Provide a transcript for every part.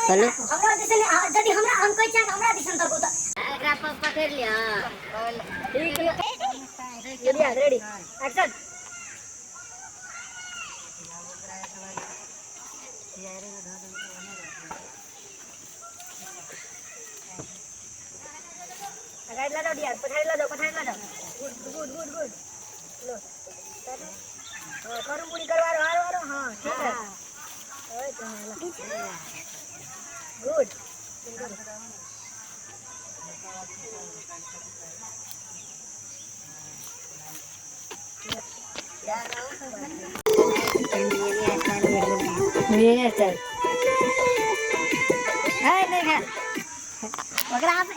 Hello हमरा दिसन यदि हमरा हम कहै छै हमरा दिसन तक त एकरा पकड़ लिया। ठीक है रेडी एक्शन पकड़ ला दो यार पकड़ ला दो गुड गुड गुड लो करूं पूरी करवा रो हां ठीक है ओए गुड ये चल है देखा पकड़ा पे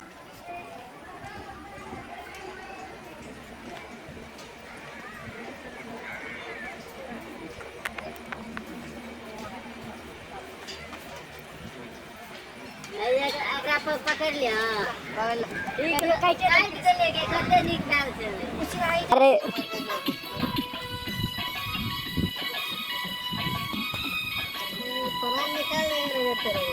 एकरा पकड़ लिया। ठीक है काट से लेके कते निकाल से कुछ नहीं अरे सामान निकाल ले तेरे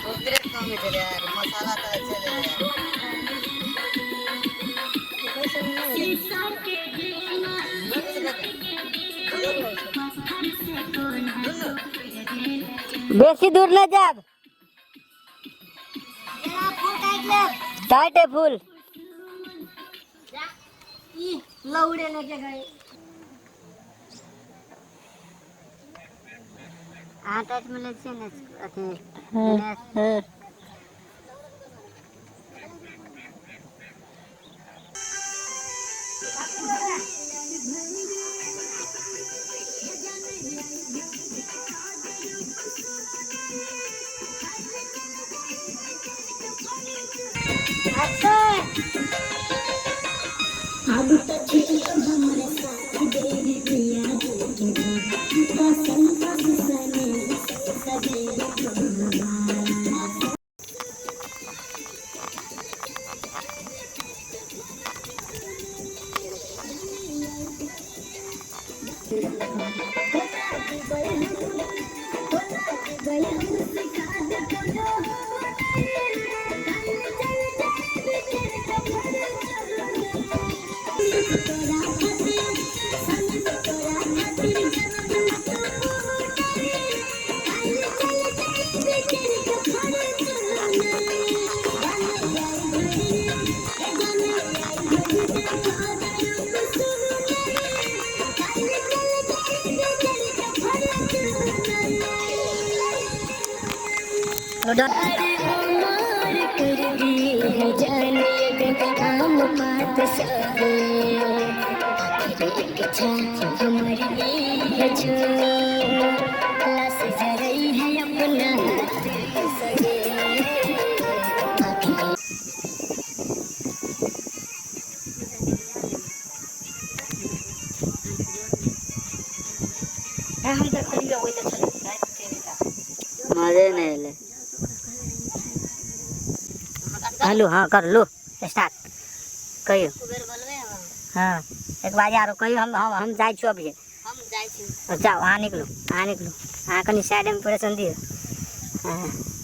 वो ब्रेक कम है यार मसाला तो चले बेसी दूर न जाब यार फुल टाइट ले टाइट है फुल ई लौड़े लेके गए टाइट में ले से न अथी हां अब तो ठीक हमारे साथ देवी प्रिया बसंत सने सजे हम तक करिए वही तो चले मजे नहीं ले हेलो हाँ कर लो स्टार्ट कहियो बोलबे हाँ एक बार यार कहियो हम जाय छु अभी हम जाय छी जाओ आ निकलो कनी साइड में परेशान दियो हाँ